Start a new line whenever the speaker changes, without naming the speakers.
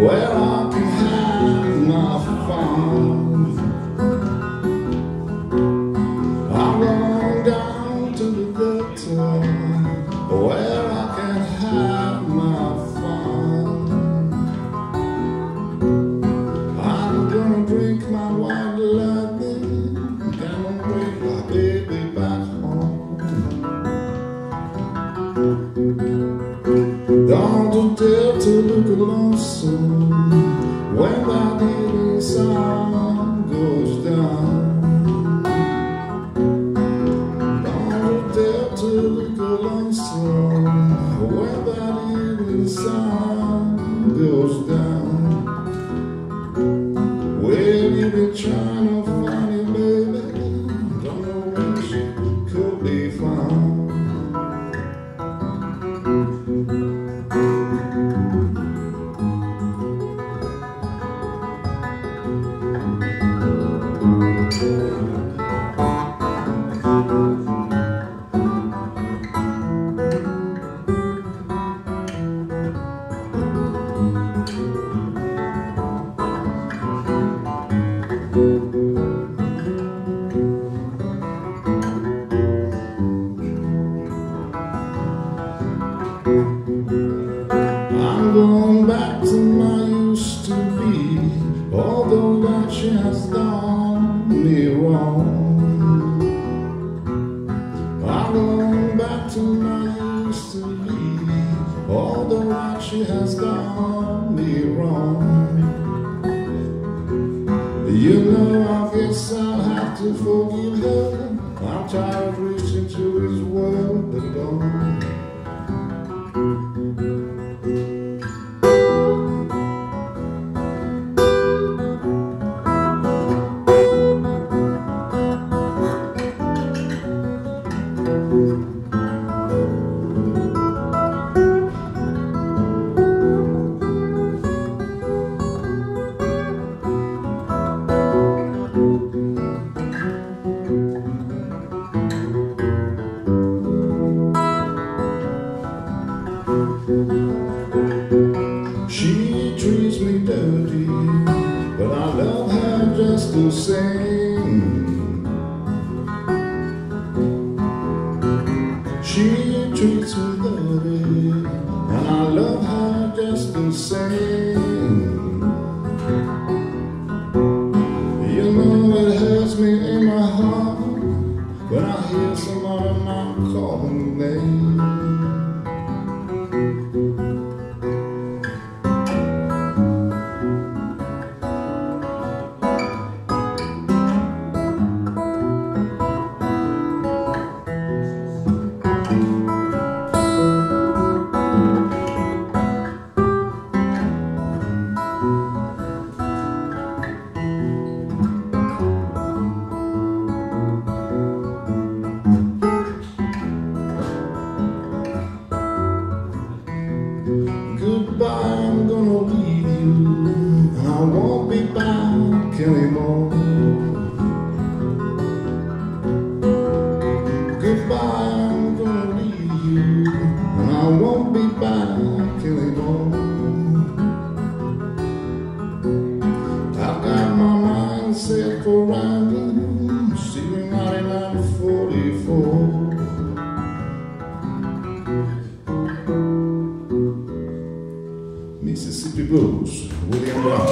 where I can have my fun. I'm going down to the gutter where I can have my fun. I'm gonna drink my white lightning, gonna bring my baby back home. Don't dare to look lonesome when that evening sun goes down. Don't dare to look lonesome when that evening sun goes down. Well, you've been trying to find your baby, don't know when she could be found. I'm going back to my used to be, although that she has done me wrong. I'm going back to my used to be, although that she has done me wrong. You know, I guess I'll have to forgive her. I'm tired of reaching to his world alone. She treats me dirty, but I love her just the same. She treats me dirty, and I love her just the same. You know it hurts me in my heart when I hear somebody not calling me name. Goodbye, I'm gonna leave you, and I won't be back anymore. Goodbye, I'm gonna leave you, and I won't be back anymore. I've got my mind set for riding, stealing 9944. Mississippi Blues, William Brown.